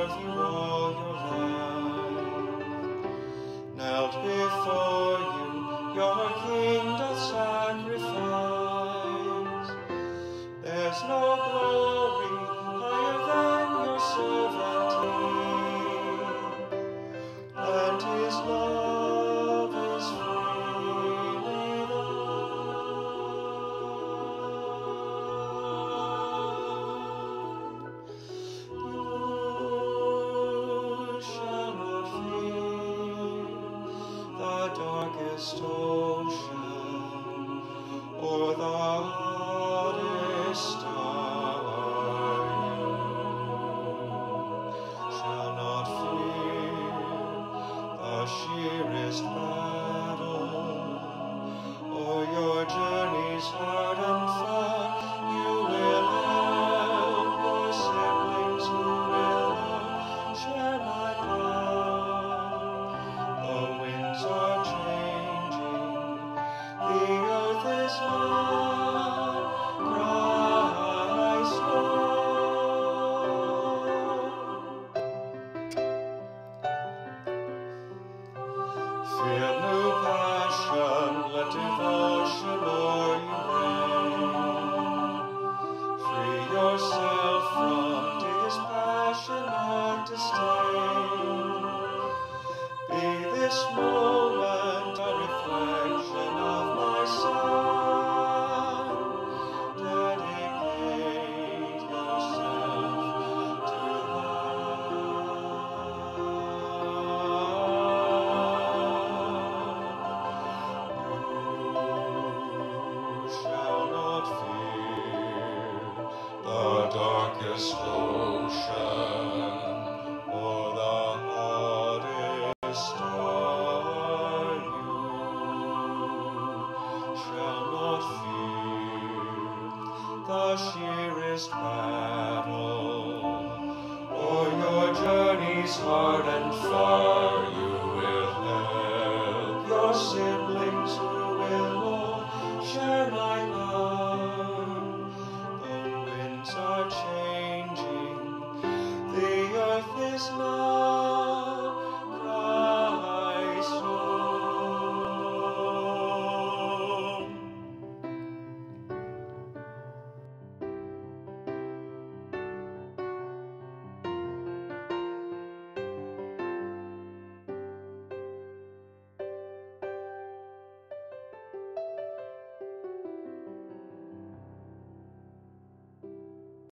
serve you all your life. Knelt before you, your king doth sacrifice. There's no glory higher than your servant King, and his love is freely thine. You shall not fear the darkest ocean, or the hottest star. You shall not fear the sheerest battle, or your journeys hard and far. You will help your siblings who will not share my power. The winds are changing, the earth is on Christ's throne. Fear new passion, let devotion o'er you reign. Free yourself from dispassionate disdain. Be this moment a reflection of my Son. Dedicate yourself to love. You shall not fear the darkest ocean, or the hottest star. You shall not fear the sheerest battle, or your journeys hard and far. You will help your siblings who will all share my power. The winds are changing, the earth is not